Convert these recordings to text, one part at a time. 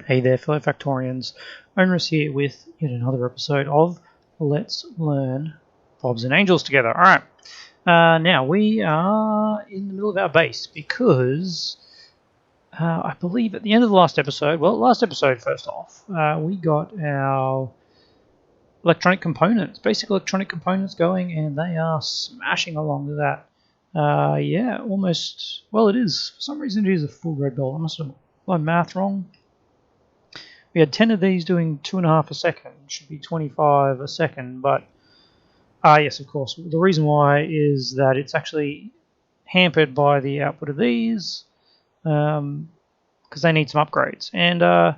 Hey there, fellow Factorians. Onerous here with yet another episode of Let's Learn Bobs and Angels together. Alright, now we are in the middle of our base because I believe at the end of the last episode, first off, we got our electronic components, basic electronic components going, and they are smashing along with that. Yeah, almost, well, it is, for some reason it is a full red belt. I must have my math wrong. We had 10 of these doing 2.5 a second. Should be 25 a second, but yes, of course. The reason why is that it's actually hampered by the output of these because they need some upgrades. And I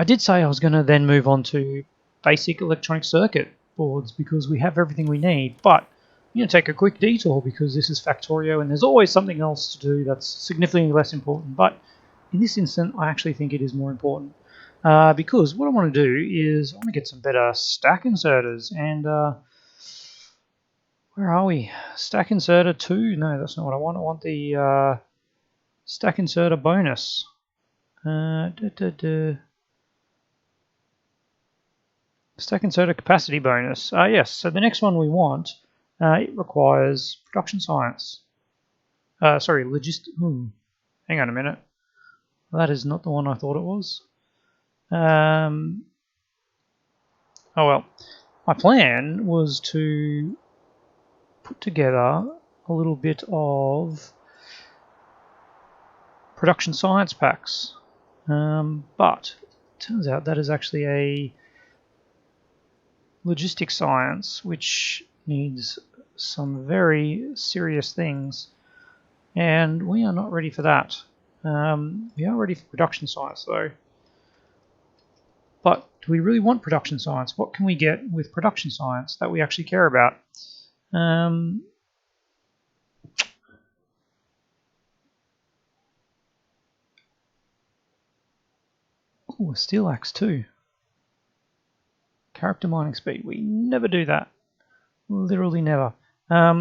did say I was going to then move on to basic electronic circuit boards because we have everything we need. But I'm going to take a quick detour because this is Factorio and there's always something else to do that's significantly less important. But in this instant, I actually think it is more important because what I want to do is I want to get some better stack inserters. And where are we? Stack inserter 2? No, that's not what I want. I want the stack inserter bonus. Stack inserter capacity bonus. Yes, so the next one we want, it requires production science. Sorry, hang on a minute. That is not the one I thought it was. Oh well. My plan was to put together a little bit of production science packs. But it turns out that is actually a logistics science which needs some very serious things. And we are not ready for that. We are ready for production science though. But do we really want production science? What can we get with production science that we actually care about? Oh, a steel axe too. Character mining speed. We never do that. Literally never. I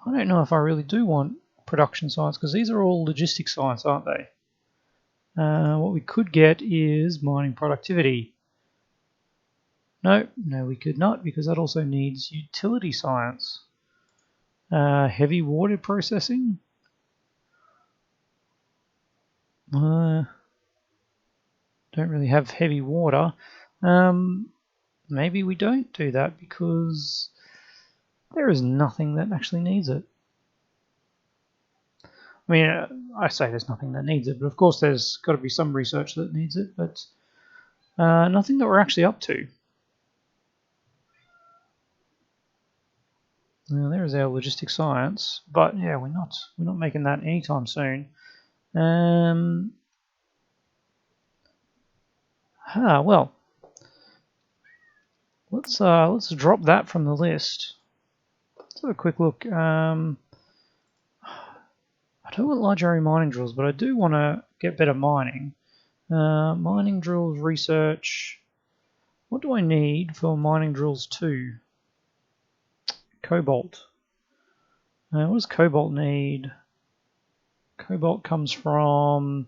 don't know if I really do want production science because these are all logistics science, aren't they? What we could get is mining productivity. No, we could not because that also needs utility science. Heavy water processing. Don't really have heavy water. Maybe we don't do that because there is nothing that actually needs it. I mean, I say there's nothing that needs it, but of course there's got to be some research that needs it, but nothing that we're actually up to. Now there's our logistics science, but yeah, we're not making that anytime soon. Well, let's drop that from the list. Let's have a quick look. I don't want large area mining drills, but I do want to get better mining. Mining drills research. What do I need for mining drills 2? Cobalt. What does cobalt need? Cobalt comes from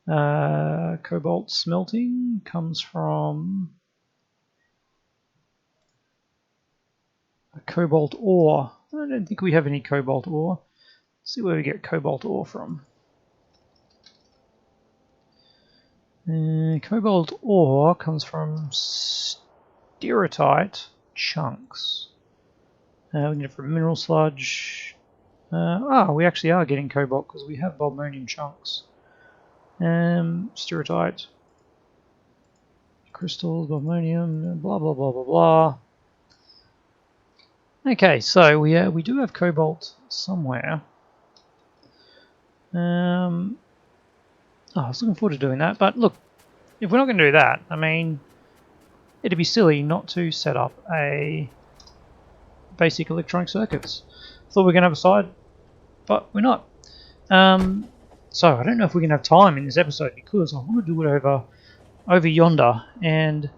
cobalt smelting, comes from a cobalt ore. I don't think we have any cobalt ore. Let's see where we get cobalt ore from. Cobalt ore comes from stereotite chunks. We can get it from mineral sludge. We actually are getting cobalt because we have bobmonium chunks. Stereotite, crystals, bobmonium, blah blah blah blah blah. Okay, so we do have cobalt somewhere. I was looking forward to doing that, but look, if we're not going to do that, I mean, it'd be silly not to set up a basic electronic circuits. Thought we were going to have a side, but we're not. So I don't know if we're going to have time in this episode because I want to do it over yonder and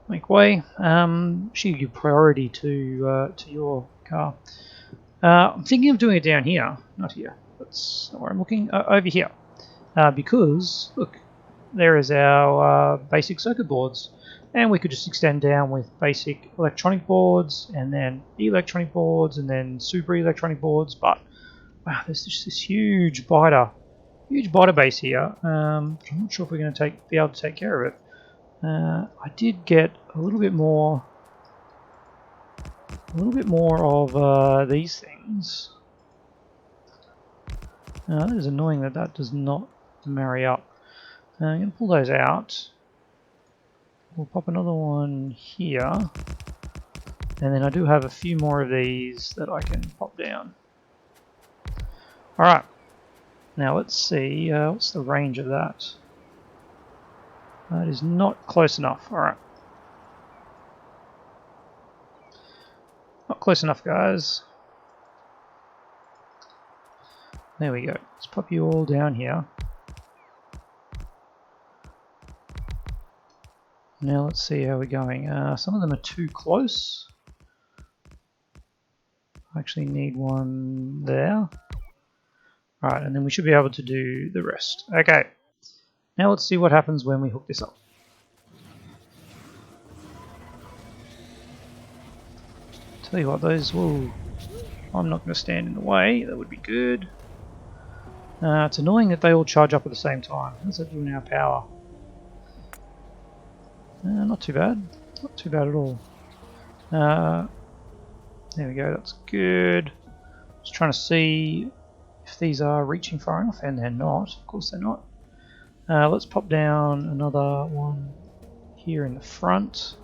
make way. Should give priority to your car. I'm thinking of doing it down here, not here. That's not where I'm looking. Over here. because look, there is our basic circuit boards, and we could just extend down with basic electronic boards, and then electronic boards, and then super electronic boards. But wow, there's just this huge biter base here. I'm not sure if we're going to be able to take care of it. I did get a little bit more of these things. That is annoying that does not marry up. I'm going to pull those out. We'll pop another one here. And then I do have a few more of these that I can pop down. Alright. Now let's see, what's the range of that? That is not close enough. Alright. Not close enough, guys. There we go. Let's pop you all down here. Now let's see how we're going. Some of them are too close. I actually need one there. Alright, and then we should be able to do the rest. Okay. Now let's see what happens when we hook this up. Tell you what, those will... I'm not going to stand in the way. That would be good. It's annoying that they all charge up at the same time. How's that doing our power? Not too bad. Not too bad at all. There we go, that's good. Just trying to see if these are reaching far enough, and they're not. Of course they're not. Let's pop down another one here in the front.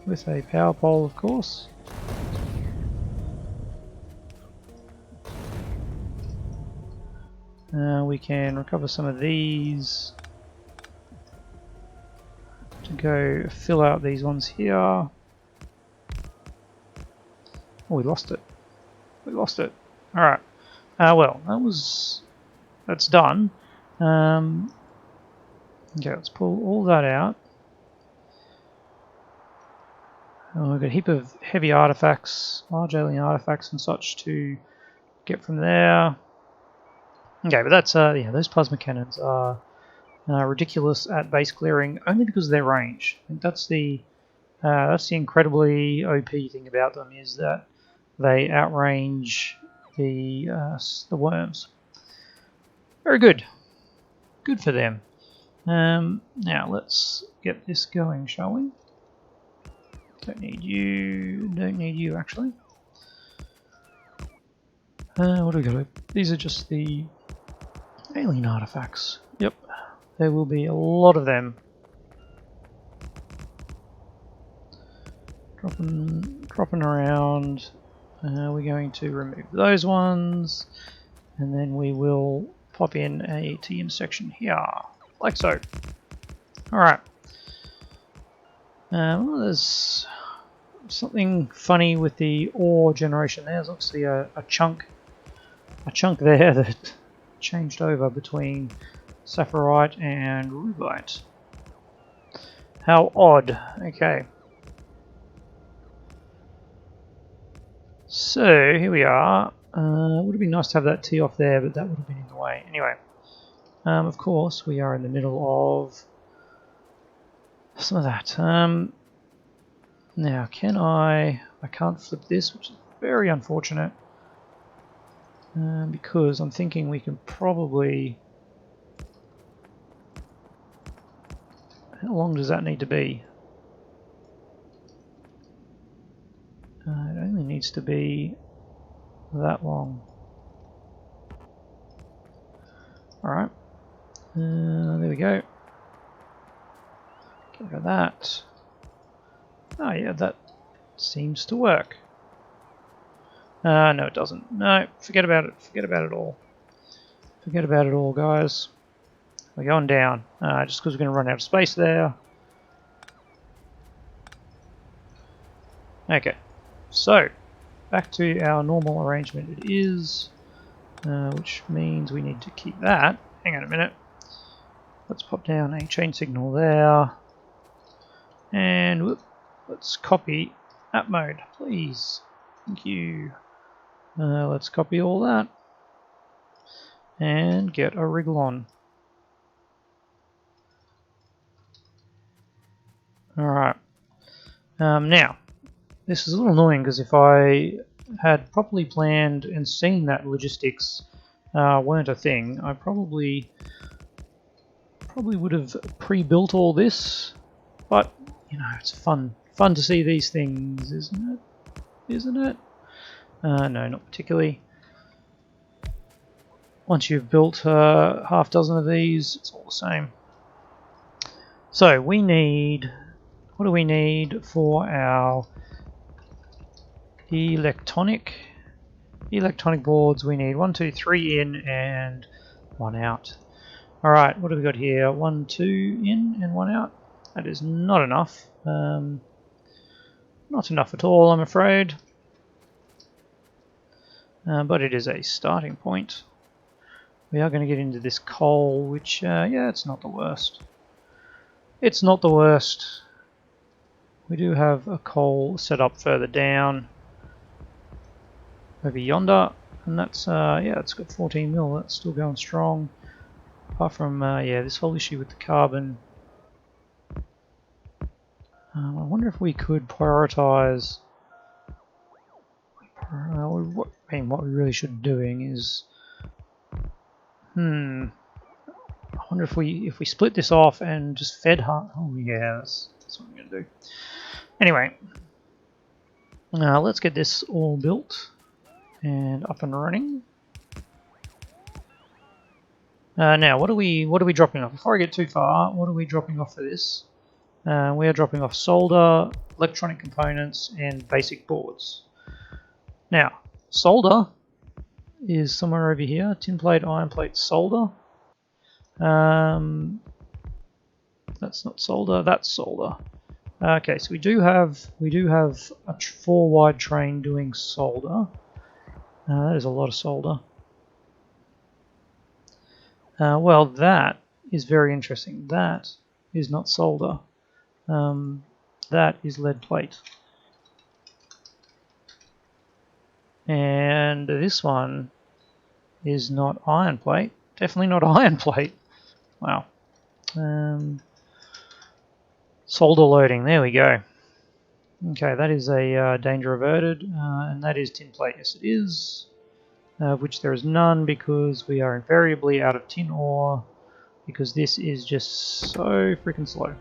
With a power pole, of course. We can recover some of these to go fill out these ones here. Oh, we lost it. We lost it. Alright. Well, that's done. Okay, let's pull all that out. We've got a heap of heavy artifacts, large alien artifacts and such to get from there. Okay, but that's yeah, those plasma cannons are ridiculous at base clearing only because of their range. I think that's the incredibly OP thing about them, is that they outrange the worms. Very good. Good for them. Now let's get this going, shall we? Don't need you actually. What do we got? These are just the alien artifacts. Yep, there will be a lot of them. Dropping around. We're going to remove those ones, and then we will pop in a TM section here, like so. Alright. Well, there's something funny with the ore generation. There's obviously a chunk there that changed over between Saphirite and Rubite. How odd. Okay. So here we are. It would have been nice to have that tee off there, but that would have been in the way. Anyway, of course we are in the middle of some of that. Now, I can't flip this, which is very unfortunate, because I'm thinking we can probably... How long does that need to be? It only needs to be that long. Alright, there we go. Get rid of that. Oh yeah, that seems to work. No, it doesn't. No, forget about it. Forget about it all. Forget about it all, guys. We're going down, just because we're going to run out of space there. Okay, so back to our normal arrangement it is, which means we need to keep that. Hang on a minute. Let's pop down a chain signal there, and whoop, let's copy app mode, please. Thank you. Let's copy all that and get a wriggle on. Alright. Now, this is a little annoying because if I had properly planned and seen that logistics weren't a thing, I probably would have pre-built all this. But you know, it's fun to see these things, isn't it? Isn't it? No, not particularly. Once you've built half dozen of these, it's all the same. So we need, what do we need for our electronic boards? We need 1, 2, 3 in and 1 out. All right, what have we got here? 1, 2 in and 1 out. That is not enough. Not enough at all, I'm afraid. But it is a starting point. We are going to get into this coal, which, yeah, it's not the worst. It's not the worst. We do have a coal set up further down over yonder, and that's, yeah, it's got 14 mil. That's still going strong. Apart from, yeah, this whole issue with the carbon. I wonder if we could prioritize. I mean, what we really should be doing is, I wonder if we split this off and just fed her. Oh yeah, that's what I'm gonna do. Anyway, let's get this all built and up and running. Now, what are we dropping off? Before I get too far, what are we dropping off for this? We are dropping off solder, electronic components, and basic boards. Now, solder is somewhere over here. Tin plate, iron plate, solder. That's not solder. That's solder. Okay, so we do have a 4 wide train doing solder. That is a lot of solder. Well, that is very interesting. That is not solder. That is lead plate. And this one is not iron plate. Definitely not iron plate. Wow. Solder loading. There we go. Okay, that is a danger averted, and that is tin plate. Yes, it is. Of which there is none because we are invariably out of tin ore because this is just so freaking slow.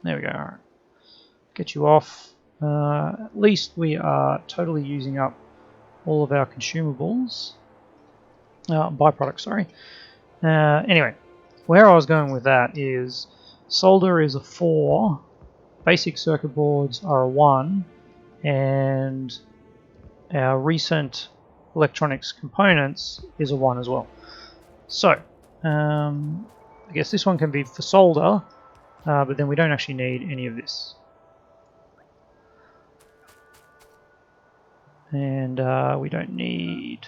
There we go. All right. Get you off. At least we are totally using up all of our consumables. Byproducts, sorry. Anyway, where I was going with that is solder is a 4, basic circuit boards are a 1, and our recent electronics components is a 1 as well. So, I guess this one can be for solder, but then we don't actually need any of this. And we don't need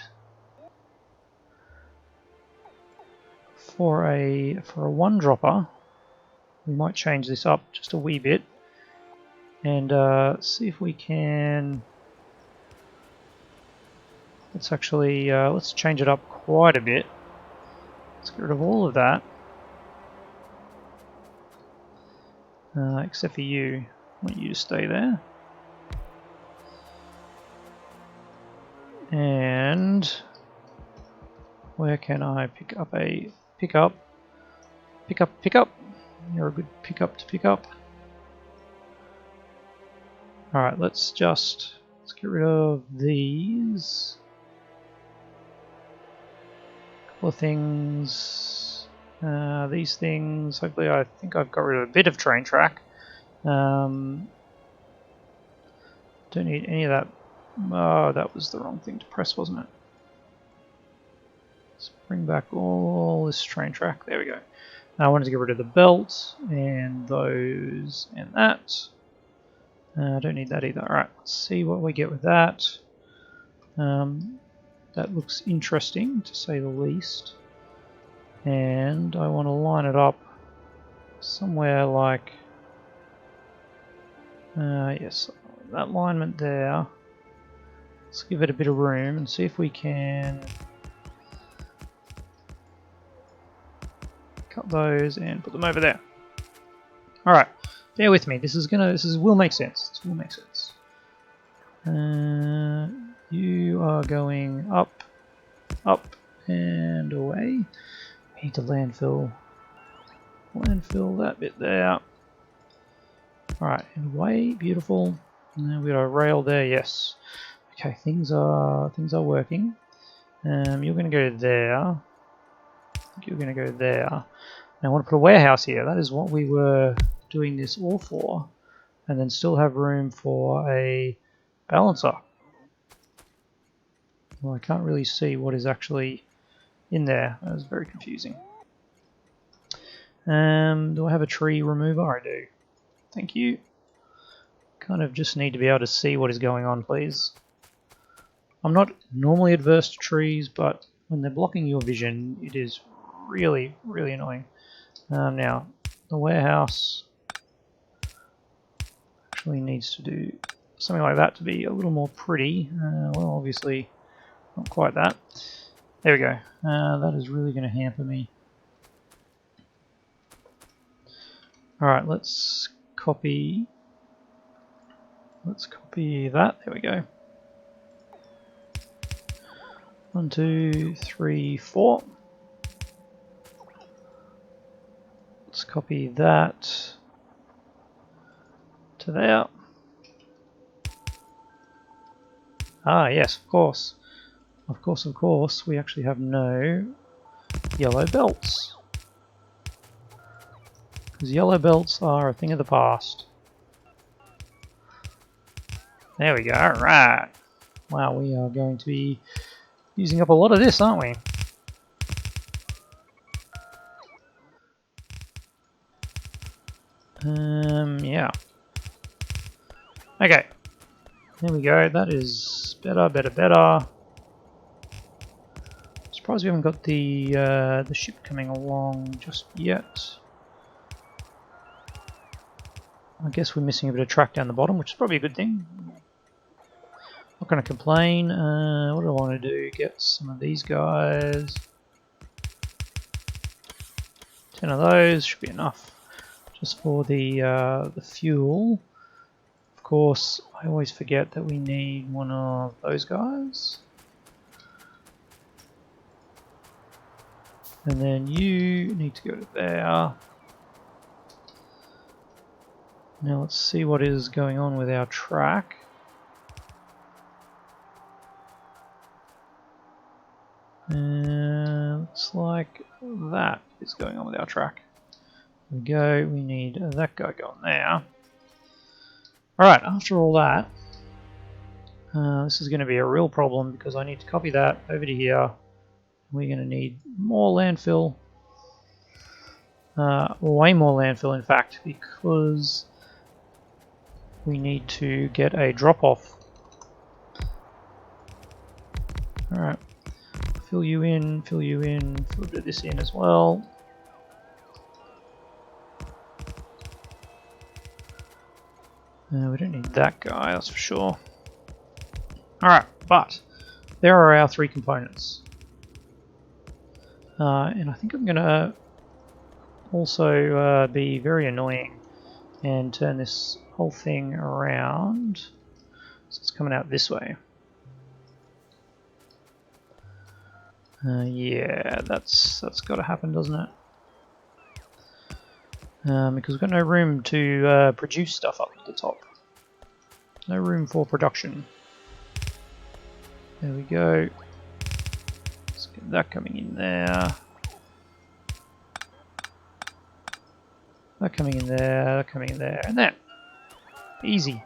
for a 1 dropper. We might change this up just a wee bit and see if we can. Let's actually let's change it up quite a bit. Let's get rid of all of that, except for you. I want you to stay there. And where can I pick up a pickup? Pick up. You're a good pickup to pick up. All right, let's get rid of these. Couple of things. These things. Hopefully, I think I've got rid of a bit of train track. Don't need any of that. Oh, that was the wrong thing to press, wasn't it? Let's bring back all this train track. There we go. I wanted to get rid of the belt and those and that. I don't need that either. Alright, let's see what we get with that. That looks interesting, to say the least. And I want to line it up somewhere like... yes, that alignment there. Let's give it a bit of room and see if we can cut those and put them over there. All right, bear with me. This will make sense. This will make sense. You are going up, up, and away. We need to landfill that bit there. Alright, and away, beautiful. And then we got a rail there, yes. Okay, things are working. You're gonna go there. I think you're gonna go there. Now I want to put a warehouse here. That is what we were doing this all for. And then still have room for a balancer. Well, I can't really see what is actually in there. That was very confusing. Do I have a tree remover? I do. Thank you. Kind of just need to be able to see what is going on, please. I'm not normally adverse to trees, but when they're blocking your vision, it is really, really annoying. Now, the warehouse actually needs to do something like that to be a little more pretty. Well, obviously, not quite that. There we go. That is really going to hamper me. Alright, let's copy that. There we go. 1, 2, 3, 4. Let's copy that to there. Ah, yes, of course. Of course, we actually have no yellow belts. Because yellow belts are a thing of the past. There we go, right. Wow, we are going to be using up a lot of this, aren't we? Yeah. Okay. There we go, that is better. Surprised we haven't got the ship coming along just yet. I guess we're missing a bit of track down the bottom, which is probably a good thing. Not going to complain. What do I want to do? Get some of these guys. 10 of those should be enough. Just for the fuel. Of course, I always forget that we need one of those guys. And then you need to go to there. Now let's see what is going on with our track. Looks like that is going on with our track. There we go, we need that guy going there. Alright, after all that, this is going to be a real problem because I need to copy that over to here. We're going to need more landfill. Way more landfill, in fact, because we need to get a drop-off. Alright, fill you in, fill a bit of this in as well. We don't need that guy, that's for sure. Alright, but there are our 3 components. And I think I'm going to also be very annoying and turn this whole thing around so it's coming out this way. Yeah, that's got to happen, doesn't it? Because we've got no room to produce stuff up at the top. No room for production. There we go. Let's get that coming in there. That coming in there, that coming in there, and there. Easy.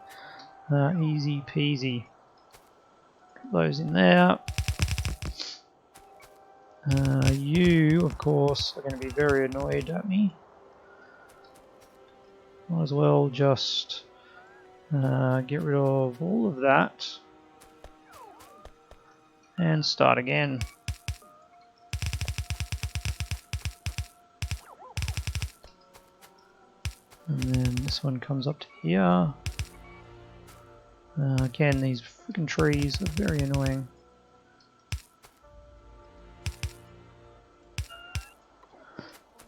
Easy peasy. Put those in there. You, of course, are going to be very annoyed at me. Might as well just get rid of all of that and start again. And then this one comes up to here. Again, these Freaking trees are very annoying.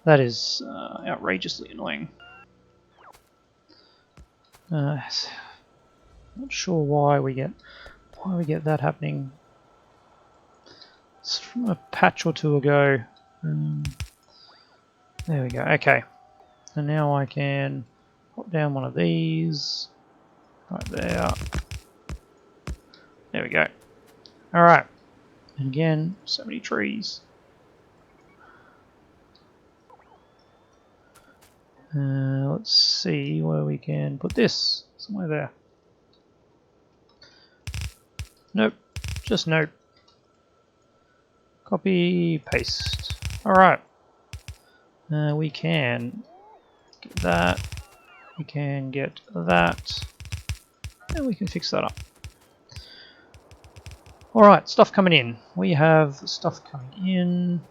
That is outrageously annoying. Not sure why we get that happening. It's from a patch or two ago. There we go. Okay, and now I can pop down one of these right there. There we go. All right, and again, so many trees. Let's see where we can put this. Somewhere there. Nope. Just nope. Copy, paste. Alright. We can get that. We can get that. And we can fix that up. Alright, stuff coming in. We have stuff coming in.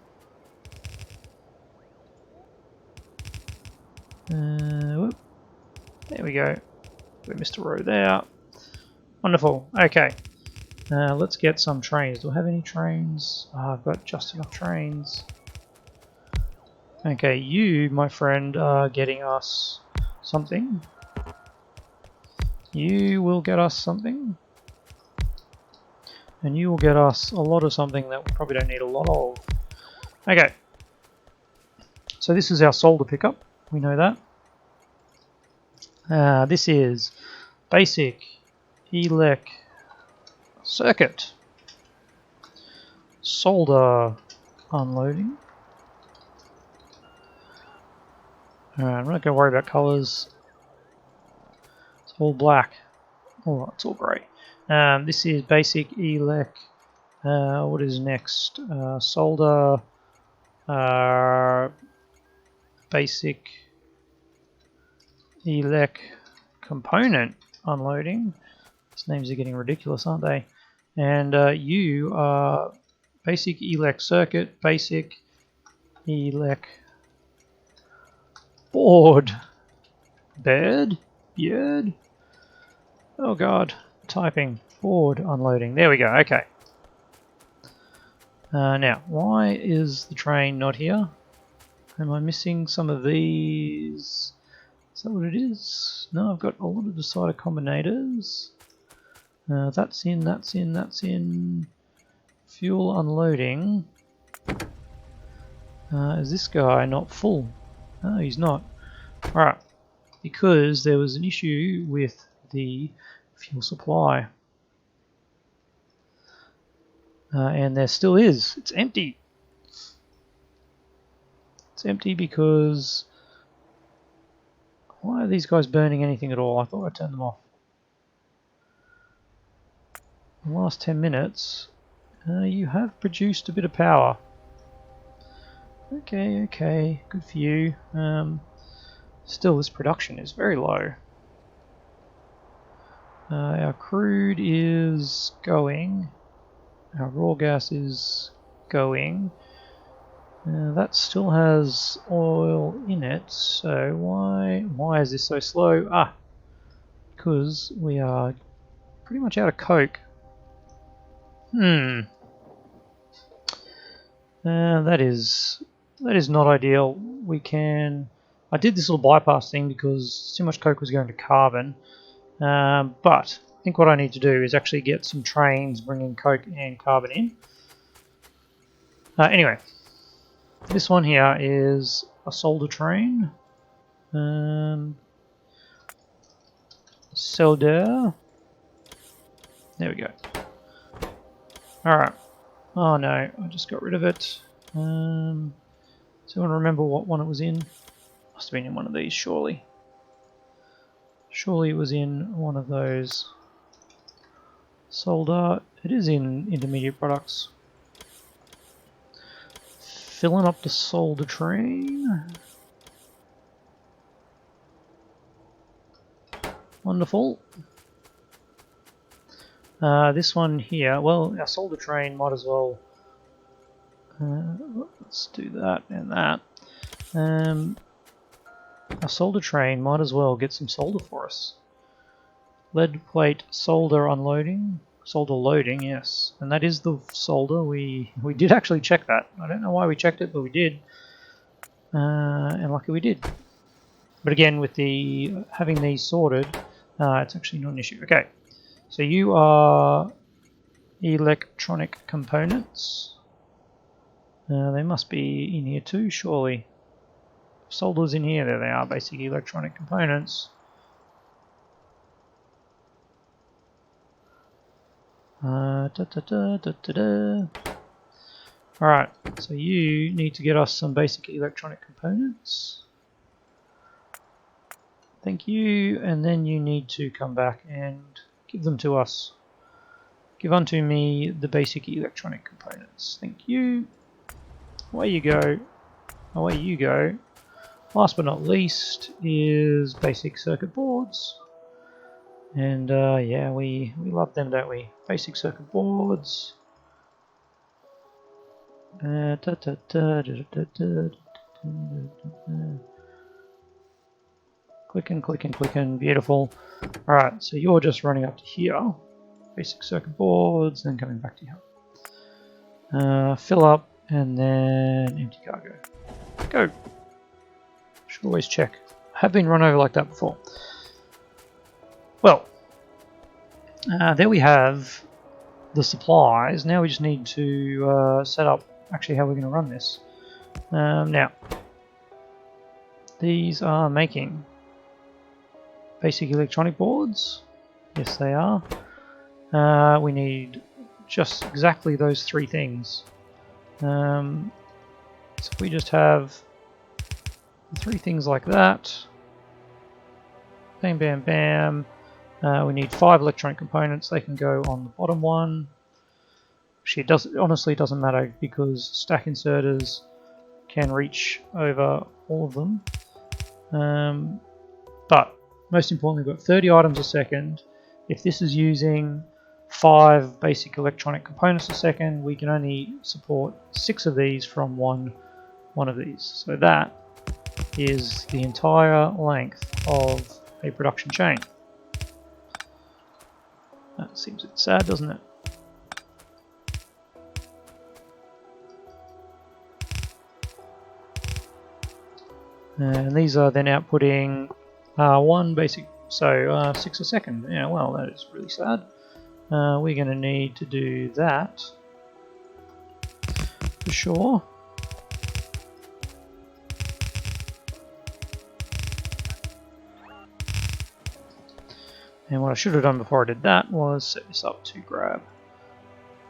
Whoop. There we go. We missed a row there. Wonderful. Okay. Let's get some trains. Do I have any trains? I've got just enough trains. Okay, you, my friend, are getting us something. You will get us something. And you will get us a lot of something that we probably don't need a lot of. Okay. So this is our solder pickup. We know that. This is basic elec circuit solder unloading. Alright, I'm not going to worry about colours. It's all black. Oh, it's all grey. This is basic elec. What is next? Solder. Basic elec component unloading. These names are getting ridiculous, aren't they? And you are basic elec circuit, basic elec board. Beard? Oh god, typing. Board unloading. There we go, okay. Now, why is the train not here? Am I missing some of these? Is that what it is? No, I've got a lot of decider combinators. That's in, that's in, that's in. Fuel unloading. Is this guy not full? No, he's not. Alright, because there was an issue with the fuel supply. And there still is. It's empty. It's empty because... Why are these guys burning anything at all? I thought I turned them off. In the last 10 minutes, you have produced a bit of power. Okay, good for you. Still, this production is very low. Our crude is going. Our raw gas is going. That still has oil in it, so why is this so slow? Because we are pretty much out of coke. That is not ideal. We can... I did this little bypass thing because too much coke was going to carbon, but I think what I need to do is actually get some trains bringing coke and carbon in. Anyway, this one here is a solder train. Solder. There we go. Alright. Oh no, I just got rid of it. So I want to remember what one it was in. Must have been in one of these, surely. Surely it was in one of those. Solder. It is in intermediate products. Filling up the solder train. Wonderful. This one here, well, our solder train might as well... let's do that and that. Our solder train might as well get some solder for us. Lead plate solder unloading. Solder loading, yes. And that is the solder. We did actually check that. I don't know why we checked it, but we did. And lucky we did. But again, with the having these sorted, it's actually not an issue. Okay, so you are electronic components. They must be in here too, surely. Solders in here, there they are, basic electronic components. Alright, so you need to get us some basic electronic components. Thank you, and then you need to come back and give them to us. Give unto me the basic electronic components. Thank you. Away you go. Away you go. Last but not least is basic circuit boards. And yeah, we love them, don't we? Basic circuit boards. Clicking, clicking, clicking. Beautiful. Alright, so you're just running up to here. Basic circuit boards, then coming back to here. Fill up, and then empty cargo. Go. Should always check. I have been run over like that before. Well, there we have the supplies. Now we just need to set up actually how we're going to run this. Now, these are making basic electronic boards. Yes, they are. We need just exactly those three things. So if we just have three things like that. Bam, bam, bam. We need 5 electronic components. They can go on the bottom one. Actually, honestly doesn't matter because stack inserters can reach over all of them. But most importantly, we've got 30 items a second. If this is using 5 basic electronic components a second, we can only support 6 of these from one of these. So that is the entire length of a production chain. That seems a bit sad, doesn't it? And these are then outputting one basic, so 6 a second. Yeah, well, that is really sad. We're going to need to do that for sure. And what I should have done before I did that was set this up to grab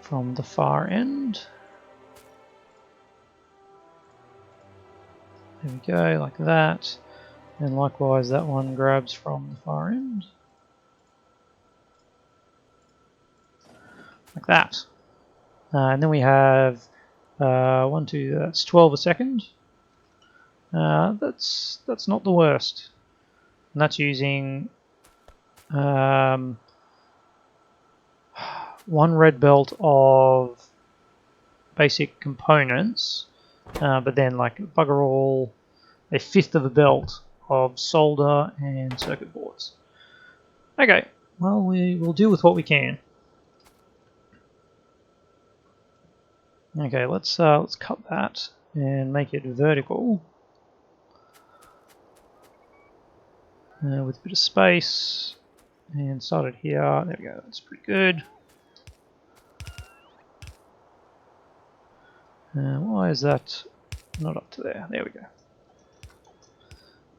from the far end. There we go, like that. And likewise that one grabs from the far end. Like that. And then we have 1, 2, that's 12 a second. That's not the worst. And that's using 1 red belt of basic components, but then like bugger all, a 1/5 of a belt of solder and circuit boards. Okay, well we will deal with what we can. Okay, let's cut that and make it vertical with a bit of space. And start it here. There we go. That's pretty good. Why is that not up to there? There we go.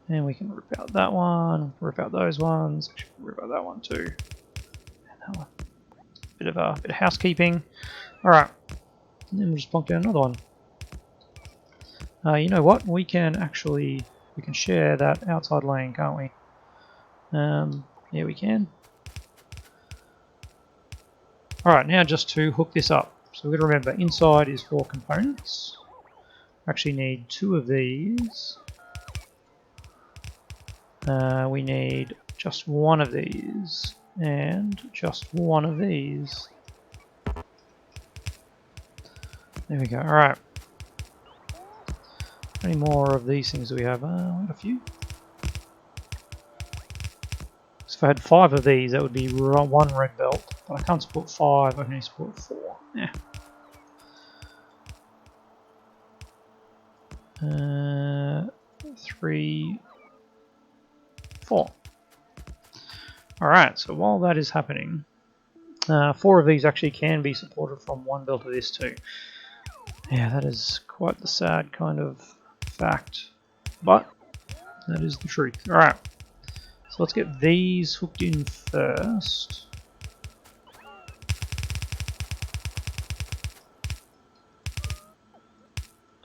And we can rip out that one, rip out those ones, actually rip out that one too. And that one. Bit of housekeeping. All right. And then we'll just plonk down another one. You know what? We can share that outside lane, can't we? Yeah, we can. Alright, now just to hook this up. So we've got to remember, inside is 4 components. We actually need 2 of these. We need just 1 of these. And just 1 of these. There we go, alright. How many more of these things do we have? A few. If I had 5 of these, that would be 1 red belt. But I can't support 5, I can only support 4. Yeah. 3, 4. Alright, so while that is happening, 4 of these actually can be supported from 1 belt of this too. Yeah, that is quite the sad kind of fact, but that is the truth. Alright, so let's get these hooked in first.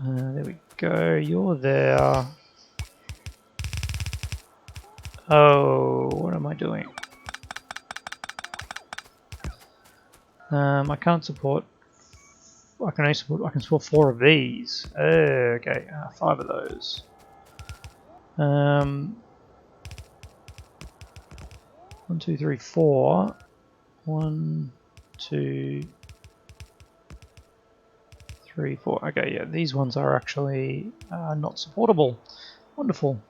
There we go, you're there. Oh, what am I doing? I can't support. I can support 4 of these. Okay, 5 of those. 1, 2, 3, 4. 1, 2, 3, 4. Okay, yeah, these ones are actually not supportable. Wonderful.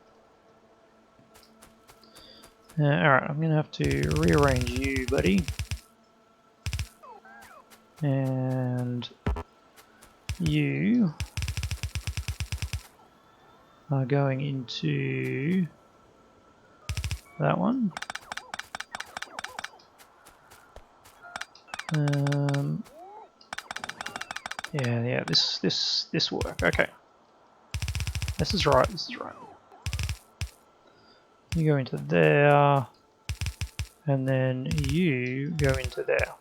Alright, I'm going to have to rearrange you, buddy. And you are going into that one. Yeah, this work. Okay, this is right. This is right. You go into there, and then you go into there.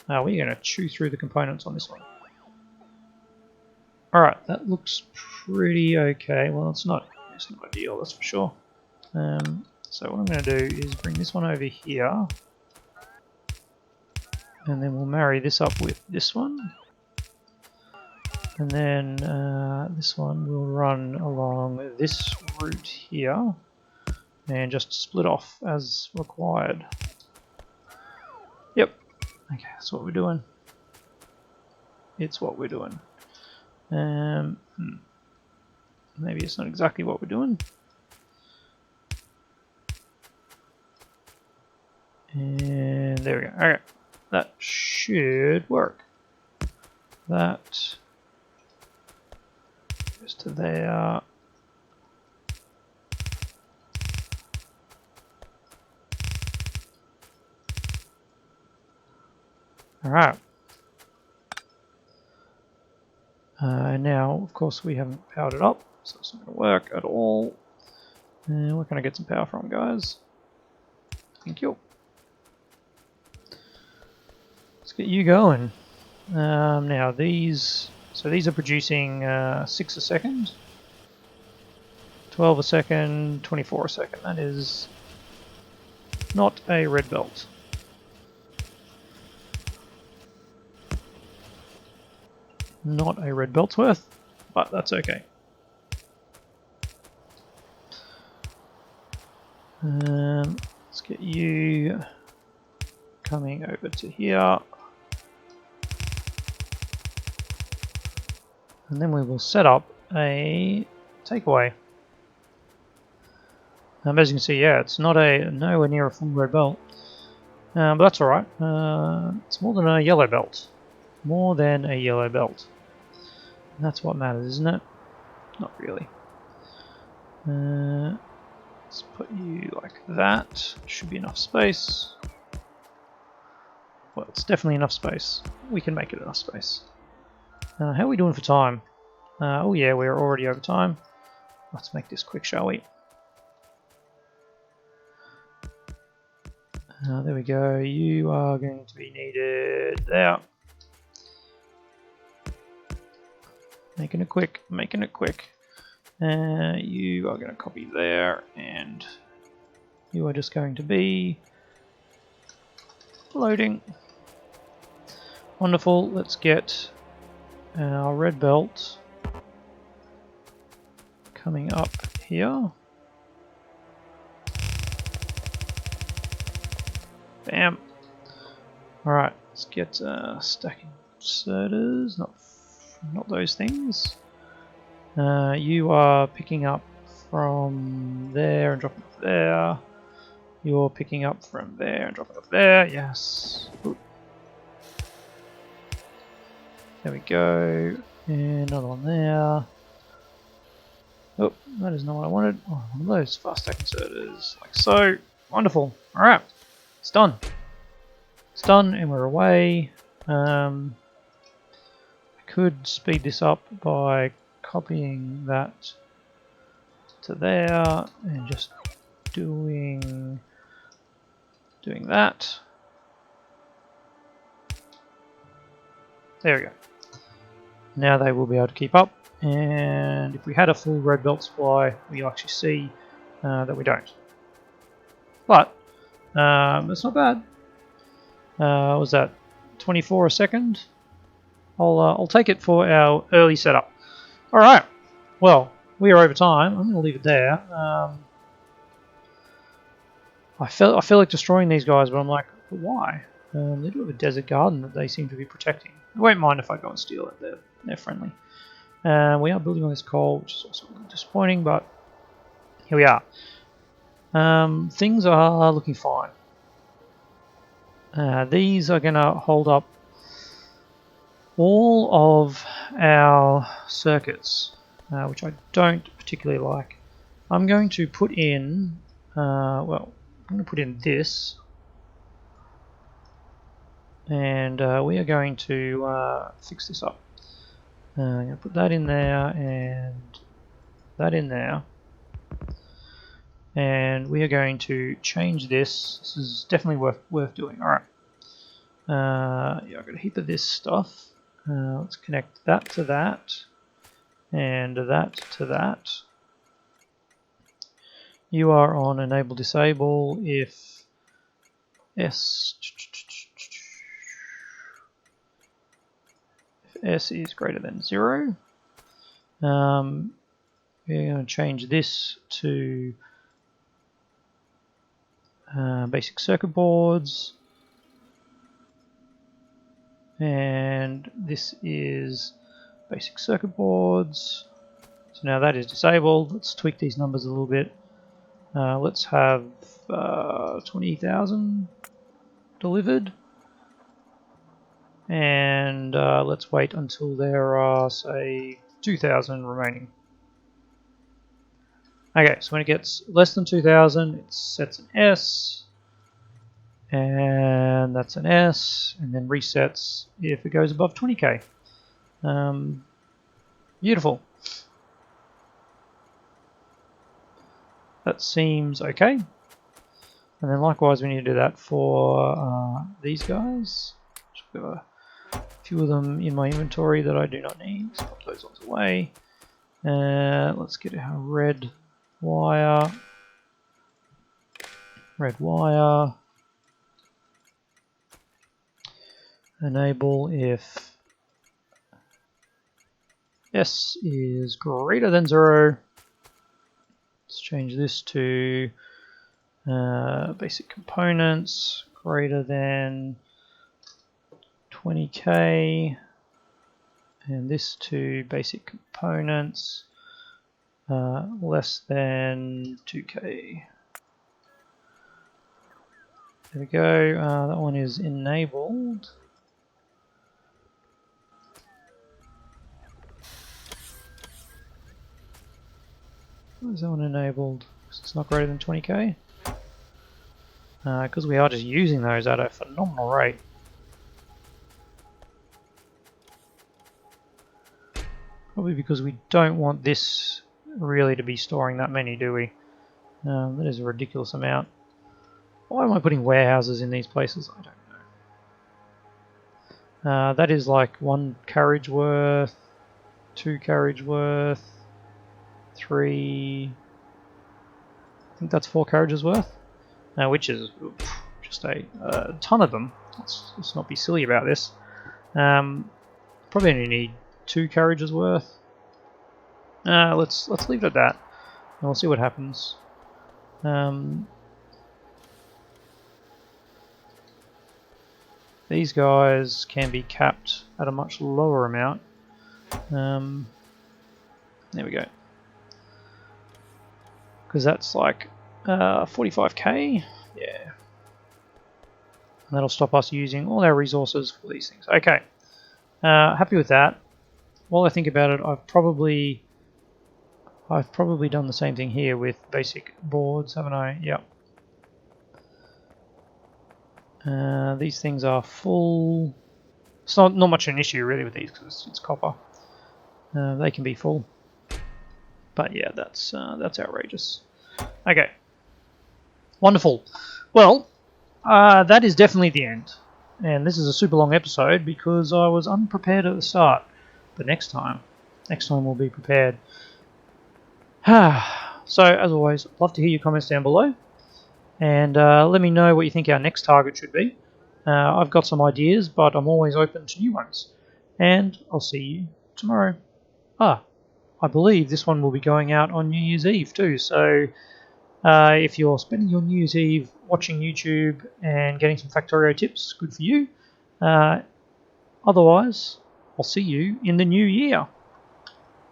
Now we're going to chew through the components on this one. All right, that looks pretty okay. Well, it's not ideal, that's for sure. So what I'm going to do is bring this one over here, and then we'll marry this up with this one. And then this one will run along this route here and just split off as required. Yep, okay, that's what we're doing. It's what we're doing. Maybe it's not exactly what we're doing. And there we go. Alright, that should work. That goes to there. Alright. Now, of course, we haven't powered it up, so it's not going to work at all. Where can I get some power from, guys? Thank you. Let's get you going. Now, these are producing 6 a second, 12 a second, 24 a second. That is not a red belt. Not a red belt's worth, but that's okay. Let's get you coming over to here. And then we will set up a takeaway. As you can see, yeah, it's nowhere near a full red belt. But that's alright. It's more than a yellow belt. More than a yellow belt. And that's what matters, isn't it? Not really. Let's put you like that. Should be enough space. Well, it's definitely enough space. We can make it enough space. How are we doing for time? Oh yeah, we're already over time. Let's make this quick, shall we? There we go. You are going to be needed there. Making it quick, making it quick. You are going to copy there, and you are just going to be loading. Wonderful. Let's get our red belt coming up here. Bam. Alright, let's get stacking inserters, not those things. You are picking up from there and dropping off there. You're picking up from there and dropping off there. Yes. Ooh. There we go. And another one there. Oh, that is not what I wanted. Oh, one of those fast stack inserters. Like so. Wonderful. Alright. It's done. It's done and we're away. I could speed this up by copying that to there and just doing that. There we go. Now they will be able to keep up, and if we had a full red belt supply, we actually see that we don't. But it's not bad. What was that 24 a second? I'll take it for our early setup. All right. Well, we are over time. I'm going to leave it there. I feel like destroying these guys, but I'm like, why? They do have a desert garden that they seem to be protecting. I won't mind if I go and steal it. They're friendly. We are building on this coal, which is also disappointing, but here we are. Things are looking fine. These are going to hold up all of our circuits, which I don't particularly like. I'm going to put in, well, I'm going to put in this, and we are going to fix this up. I'm going to put that in there and that in there, and we are going to change this. This is definitely worth doing. All right. Yeah, I've got a heap of this stuff. Let's connect that to that, and that to that. You are on enable disable if S is greater than 0. We're going to change this to basic circuit boards, and this is basic circuit boards. So now that is disabled. Let's tweak these numbers a little bit. Let's have 20,000 delivered, and let's wait until there are, say, 2,000 remaining. Okay, so when it gets less than 2,000, it sets an S, and that's an S, and then resets if it goes above 20k. Beautiful. That seems okay. And then likewise we need to do that for these guys. Just got a few of them in my inventory that I do not need, so pop those ones away. Let's get our red wire. Enable if S is greater than 0. Let's change this to basic components greater than 20k, and this to basic components less than 2k. There we go. That one is enabled. Why is that one enabled? Because it's not greater than 20k? Because we are just using those at a phenomenal rate. Probably because we don't want this really to be storing that many, do we? That is a ridiculous amount. Why am I putting warehouses in these places? I don't know. That is like 1 carriage worth, 2 carriage worth, 3... I think that's 4 carriages worth. Which is just a ton of them. Let's not be silly about this. Probably only need 2 carriages worth. Let's leave it at that, and we'll see what happens. These guys can be capped at a much lower amount. There we go. Because that's like 45k. Yeah. And that'll stop us using all our resources for these things. Okay. Happy with that. While I think about it, I've probably done the same thing here with basic boards, haven't I? Yep. These things are full. It's not much an issue really with these because it's copper. They can be full. But yeah, that's outrageous. Okay. Wonderful. Well, that is definitely the end. And this is a super long episode because I was unprepared at the start. But next time we'll be prepared. So, as always, I'd love to hear your comments down below. And let me know what you think our next target should be. I've got some ideas, but I'm always open to new ones. And I'll see you tomorrow. I believe this one will be going out on New Year's Eve too. So if you're spending your New Year's Eve watching YouTube and getting some Factorio tips, good for you. Otherwise, I'll see you in the new year.